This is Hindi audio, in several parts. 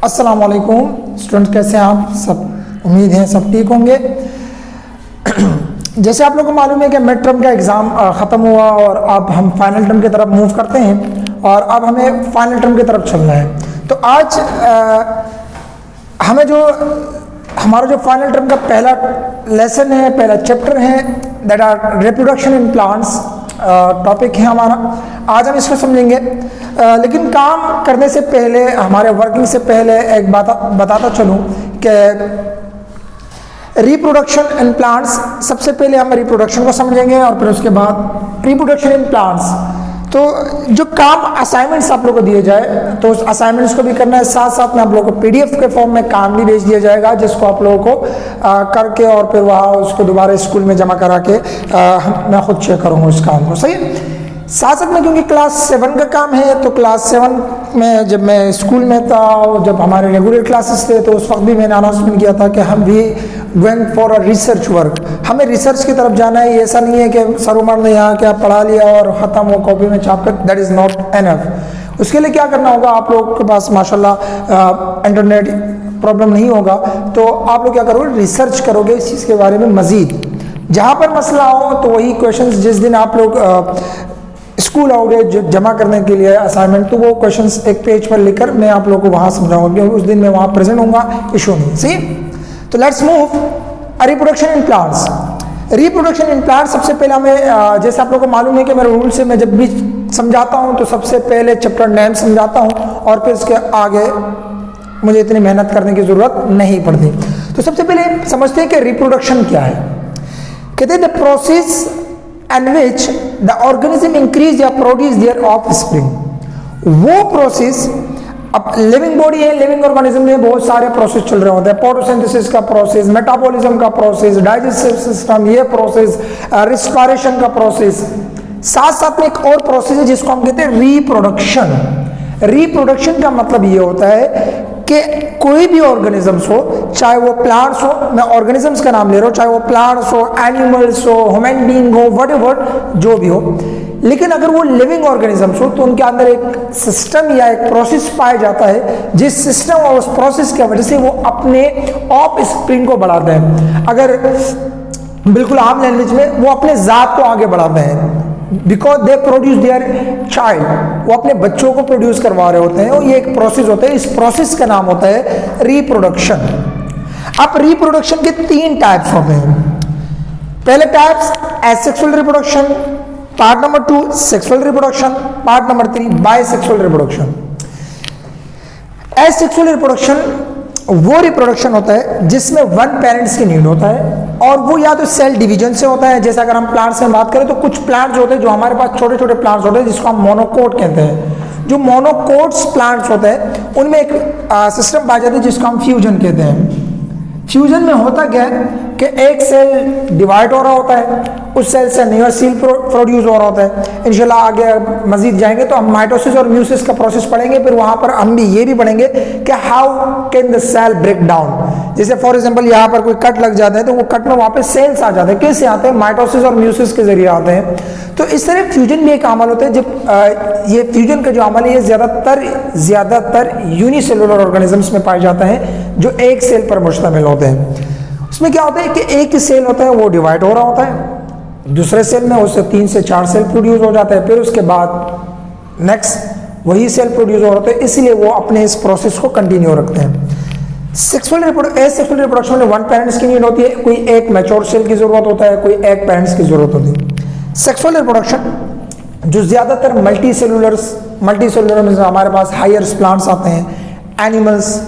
अस्सलाम वालेकुम स्टूडेंट, कैसे हैं आप सब? उम्मीद है सब ठीक होंगे। जैसे आप लोगों को मालूम है कि मिड टर्म का एग्ज़ाम ख़त्म हुआ और अब हम फाइनल टर्म की तरफ मूव करते हैं और अब हमें फाइनल टर्म की तरफ चलना है। तो आज हमें हमारा जो फाइनल टर्म का पहला लेसन है, पहला चैप्टर है, that are reproduction in plants topic है हमारा। आज हम इसको समझेंगे, लेकिन काम करने से पहले, हमारे वर्किंग से पहले एक बात बताता चलूँ कि रिप्रोडक्शन इन प्लांट्स, सबसे पहले हम रिप्रोडक्शन को समझेंगे और फिर उसके बाद रिप्रोडक्शन इन प्लांट्स। तो जो काम असाइनमेंट्स आप लोगों को दिए जाए तो उस असाइनमेंट्स को भी करना है, साथ साथ में आप लोगों को पीडीएफ के फॉर्म में काम भी भेज दिया जाएगा, जिसको आप लोगों को करके और फिर वहाँ उसको दोबारा स्कूल में जमा करा के मैं खुद चेक करूँगा उस काम को। सही है। साथ साथ में क्योंकि क्लास 7 का काम है, तो क्लास 7 में जब मैं स्कूल में था और जब हमारे रेगुलर क्लासेस थे तो उस वक्त भी मैंने अनाउंसमेंट किया था कि हम भी going for a research work, हमें रिसर्च की तरफ जाना है। ये ऐसा नहीं है कि सर उमर ने यहाँ क्या पढ़ा लिया और ख़त्म वो कॉपी में छाप कर, दैट इज़ नॉट एनफ। उसके लिए क्या करना होगा, आप लोगों के पास माशाल्लाह इंटरनेट प्रॉब्लम नहीं होगा, तो आप लोग क्या करोगे, रिसर्च करोगे इस चीज़ के बारे में मज़ीद। जहाँ पर मसला हो तो वही क्वेश्चंस जिस दिन आप लोग स्कूल आओगे जमा करने के लिए असाइनमेंट, तो वो क्वेश्चंस एक पेज पर लिखकर मैं आप लोगों को वहाँ समझाऊंगा, क्योंकि उस दिन मैं वहाँ प्रेजेंट होऊंगा, इशू नहीं। सही। तो let's move reproduction in plants. Reproduction in plants, सबसे पहले हमें जैसे आप लोगों को मालूम है कि मेरे रूल से मैं जब भी समझाता हूँ तो सबसे पहले चैप्टर नेम समझाता हूँ और फिर इसके आगे मुझे इतनी मेहनत करने की ज़रूरत नहीं पड़ती। तो सबसे पहले समझते हैं कि रिप्रोडक्शन क्या है। कहते हैं the process and which the organism increase या produce their offspring। वो प्रोसेस, अब लिविंग बॉडी है, लिविंग ऑर्गेनिज्म में बहुत सारे प्रोसेस चल रहे होते हैं। फोटोसिंथेसिस का प्रोसेस, मेटाबॉलिज्म का प्रोसेस, डाइजेस्टिव सिस्टम, ये प्रोसेस, रिस्पायरेशन का प्रोसेस, साथ साथ में एक और प्रोसेस है जिसको हम कहते हैं रिप्रोडक्शन। रिप्रोडक्शन का मतलब ये होता है कि कोई भी ऑर्गेनिजम्स हो, चाहे वो प्लांट्स हो, मैं ऑर्गेनिजम्स का नाम ले रहा हूँ, चाहे वो प्लांट्स हो, एनिमल्स हो, ह्यूमन बीइंग हो, व्हाटएवर जो भी हो, लेकिन अगर वो लिविंग ऑर्गेनिजम्स हो तो उनके अंदर एक सिस्टम या एक प्रोसेस पाया जाता है, जिस सिस्टम और उस प्रोसेस की वजह से वो अपने ऑफ स्प्रिंग को बढ़ाते हैं। अगर बिल्कुल आम लैंग्वेज में, वो अपने जात को आगे बढ़ाते हैं, because they produce their child, वो अपने बच्चों को प्रोड्यूस करवा रहे होते हैं, और ये एक प्रोसेस होता है। इस प्रोसेस का नाम होता है रिप्रोडक्शन। अब रिप्रोडक्शन के 3 टाइप्स होते हैं। पहले types asexual reproduction, part number 2 sexual reproduction, part number 3 bisexual reproduction. Asexual reproduction वो रिप्रोडक्शन होता है जिसमें 1 पेरेंट्स की नीड होता है, और वो या तो सेल डिवीजन से होता है। जैसे अगर हम प्लांट्स में बात करें तो कुछ प्लांट्स होते हैं जो हमारे पास छोटे छोटे प्लांट्स होते हैं जिसको हम मोनोकोट कहते हैं। जो मोनोकोट्स प्लांट्स होते हैं उनमें एक सिस्टम पाया जाता है जिसको हम फ्यूजन कहते हैं। फ्यूजन में होता क्या है कि एक सेल डिवाइड हो रहा होता है, उस सेल से नया सेल प्रोड्यूस हो रहा होता है। इंशाल्लाह आगे मजीद जाएंगे तो हम माइटोसिस और म्यूसिस का प्रोसेस पढ़ेंगे, फिर वहां पर हम भी ये भी पढ़ेंगे कि how can the cell break down. जैसे फॉर एग्जांपल यहाँ पर कोई कट लग जाता है तो वो कट में वहाँ पे सेल्स आ जाते हैं। कैसे आते हैं? माइटोसिस और म्यूसिस के जरिए आते हैं। तो इस तरह फ्यूजन भी एक अमल होता है। जब ये फ्यूजन का जो अमल है ये ज़्यादातर यूनिसेलुलर ऑर्गेनिजम्स में पाया जाता है जो एक सेल पर मुश्तमिल होते हैं। उसमें क्या होता है कि एक ही सेल होता है, वो डिवाइड हो रहा होता है, दूसरे सेल में उससे 3 से 4 सेल प्रोड्यूस हो जाते हैं, फिर उसके बाद नेक्स्ट वही सेल प्रोड्यूस हो रहा होता है। इसलिए वो अपने इस प्रोसेस को कंटिन्यू रखते हैं। सेक्सुअल रिप्रोडक्शन में 1 पेरेंट्स की नीड होती है, कोई एक मैच्योर सेल की जरूरत होता है, कोई एक पेरेंट्स की जरूरत होती है। सेक्सुअल रिप्रोडक्शन जो ज़्यादातर मल्टी सेलुलर में हमारे पास हायर प्लांट्स आते हैं, एनिमल्स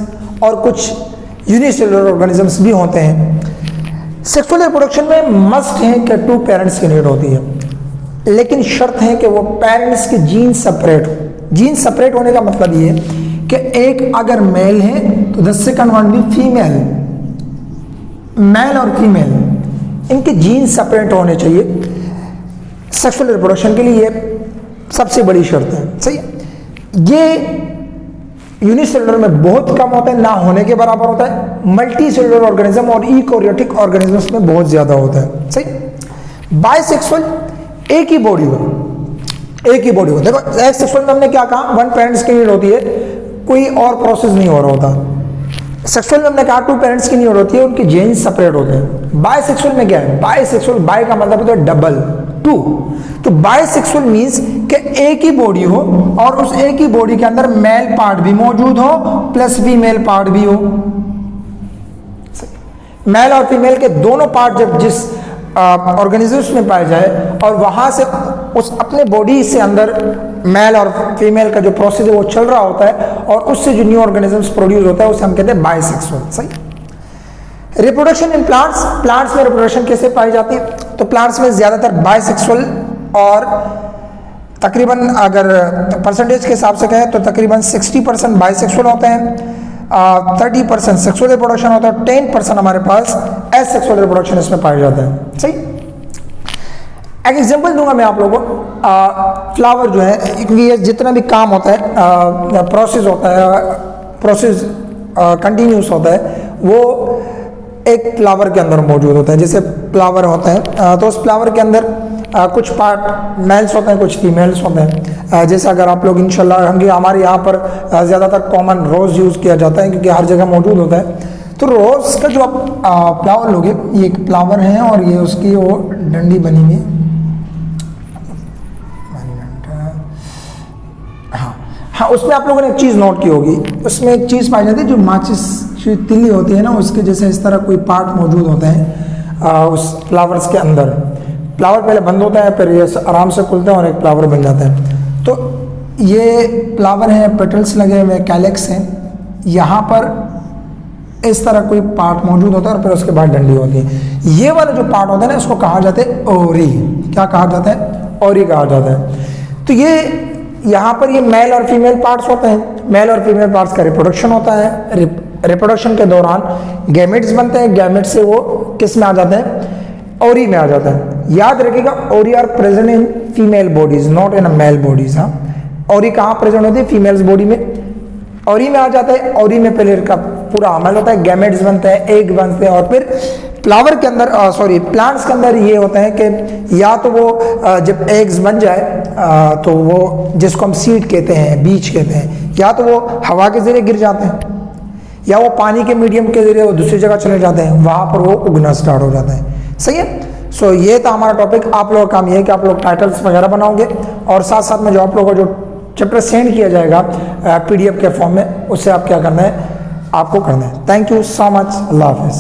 और कुछ यूनिसेलुलर ऑर्गेनिजम्स भी होते हैं। सेक्सुअल रिप्रोडक्शन में मस्ट है कि 2 पेरेंट्स की नीड होती है, लेकिन शर्त है कि वो पेरेंट्स के जीन सेपरेट हो। जीन सेपरेट होने का मतलब ये कि एक अगर मेल है तो द सेकंड वन भी फीमेल, मेल और फीमेल इनके जीन सेपरेट होने चाहिए। सेक्सुअल रिप्रोडक्शन के लिए ये सबसे बड़ी शर्त है। सही है। ये यूनिसेलुलर में बहुत कम होता है, ना होने के बराबर होता है। मल्टी सेलुलर ऑर्गेनिज्म और यूकेरियोटिक ऑर्गेनिजम्स में बहुत ज्यादा होता है। सही। बायसेक्सुअल एक ही बॉडी हो, देखो सेक्सुअल में हमने क्या कहा, 1 पेरेंट्स की नीड होती है, कोई और प्रोसेस नहीं हो रहा होता। सेक्सुअल में हमने कहा 2 पेरेंट्स की नीड होती है, उनके जीन्स सेपरेट होते हैं। बायसेक्सुअल में क्या है, बायसेक्सुअल, बाय का मतलब होता है डबल, 2। तो बायसेक्सुअल मींस कि एक ही बॉडी हो और उस एक ही बॉडी के अंदर मेल पार्ट भी मौजूद हो प्लस फीमेल पार्ट भी हो। मेल और फीमेल के दोनों पार्ट जब जिस ऑर्गेनिजम्स में पाए जाए और वहां से उस अपने बॉडी से अंदर मेल और फीमेल का जो प्रोसेस है वो चल रहा होता है और उससे जो न्यू ऑर्गेनिजम्स प्रोड्यूस होता है उसे हम कहते हैं बायसेक्सुअल। सही। रिप्रोडक्शन इन प्लांट्स, प्लांट्स में रिप्रोडक्शन कैसे पाई जाती है? तो प्लांट्स में ज्यादातर बायसेक्सुअल और तकरीबन अगर परसेंटेज के हिसाब से कहें तो तकरीबन 60% बायसेक्सुअल होते हैं, 30% सेक्सुअल रिप्रोडक्शन होता है, 10% हमारे पास एसेक्सुअल रिप्रोडक्शन इसमें पाया जाता है। सही। एक एग्जांपल दूंगा मैं आप लोगों को। फ्लावर जो है, क्योंकि ये जितना भी काम होता है, प्रोसेस होता है, प्रोसेस कंटिन्यूस होता है, वो एक फ्लावर के अंदर मौजूद होता है। जैसे फ्लावर होता है तो उस फ्लावर के अंदर कुछ पार्ट मेल्स होते हैं, कुछ फीमेल्स होते हैं। जैसे अगर आप लोग इंशाल्लाह हमारे यहाँ पर ज़्यादातर कॉमन रोज़ यूज़ किया जाता है क्योंकि हर जगह मौजूद होता है। तो रोज़ का जो आप फ्लावर लोगे, ये एक फ्लावर है और ये उसकी वो डंडी बनी हुई है। हाँ, उसमें आप लोगों ने एक चीज़ नोट की होगी, उसमें एक चीज़ पाई जाती है जो माचिस की तिल्ली होती है ना, उसके जैसे इस तरह कोई पार्ट मौजूद होता है उस फ्लावर्स के अंदर। फ्लावर पहले बंद होता है, फिर ये आराम से खुलता है और एक फ्लावर बन जाता है। तो ये फ्लावर है, पेटल्स लगे हुए, कैलेक्स हैं, यहाँ पर इस तरह कोई पार्ट मौजूद होता है और फिर उसके बाद डंडी होती है। ये वाला जो पार्ट होता है ना, इसको कहा जाता है ओरी। क्या कहा जाता है? ओरी कहा जाता है। तो ये यहाँ पर ये मेल और फीमेल पार्ट्स होते हैं। मेल और फीमेल पार्ट्स का रिप्रोडक्शन होता है। रिप्रोडक्शन के दौरान गैमेट्स बनते हैं, गैमेट से वो किस में आ जाते हैं? ओरी में आ जाता है। याद रखिएगा, ओरी are present in female bodies, not in male bodies. हाँ, ओरी कहाँ प्रेजेंट होती है? फीमेल्स बॉडी में। ओरी में आ जाता है। ओरी में पहले का पूरा अमल होता है, गैमेट्स बनते हैं, एग बनते हैं और फिर फ्लावर के अंदर प्लांट्स के अंदर ये होता है कि या तो वो जब एग्स बन जाए तो वो जिसको हम सीड कहते हैं, बीज कहते हैं, या तो वो हवा के जरिए गिर जाते हैं या वो पानी के मीडियम के जरिए वो दूसरी जगह चले जाते हैं, वहाँ पर वो उगना स्टार्ट हो जाता है। सही है। सो ये था हमारा टॉपिक। आप लोगों का काम ये है कि आप लोग टाइटल्स वगैरह बनाओगे और साथ साथ में जो आप लोगों को जो चैप्टर सेंड किया जाएगा PDF के फॉर्म में, उससे आप क्या करना है, आपको करना है। Thank you so much. अल्लाह हाफिज़।